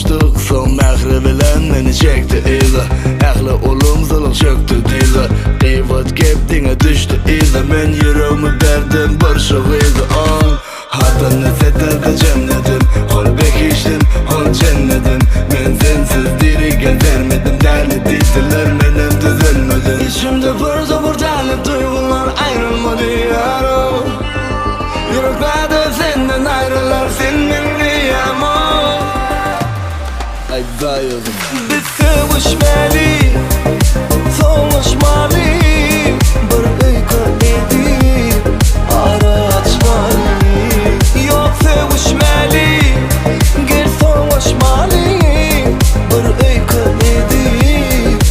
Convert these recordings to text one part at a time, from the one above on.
kavuştuk, son mehri bilen meni çekti izi. Ehli olum zılık çöktü dizi. Kıyvat keptine düştü izi. Men yüreğimi berdim bir şu izi. Hatanı setildi cemnedim. Hol bekiştim, hol cennedim. Men sensiz dirigen vermedim. Derli diydiler menem düzelmedim. İçimde bir zabur derli duygular ayrılmadı yarım. Yüreklerde senden ayrılar, sen bilmeyem o. Ay dayıdım. Biz sevişmeli, soluşmalı. Bir öykünedi, ara açmalı. Yok sevişmeli, gel soluşmalı. Bir öykünedi,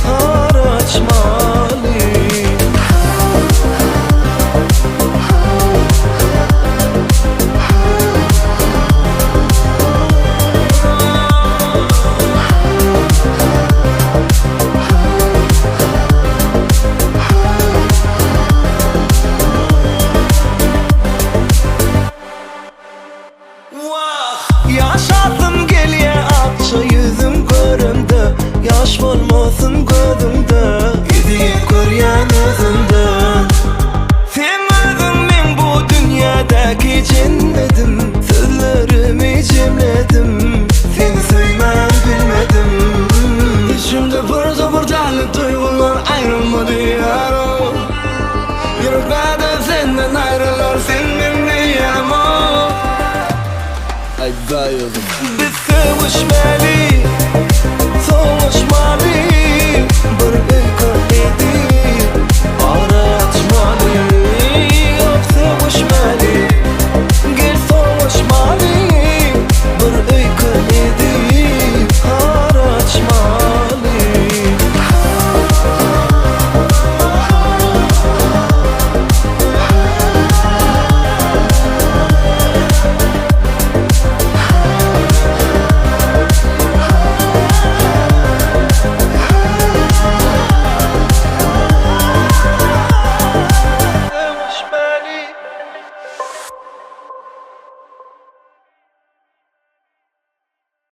ara açmalı. Yaşadım geliye akça yüzüm görümde. Yaş olmasın gözümde, gidiyi göryen özümde. Sen özün men bu dünyadaki cennetim. Sözlerimi cemledim, seni sevmem bilmedim. İçimde bir zabur derli duygular ayrılmadı yarım. Yüreklerde senden ayrılar, sen bilmeyem o. Ay dayıdım. Biz sevişmeli,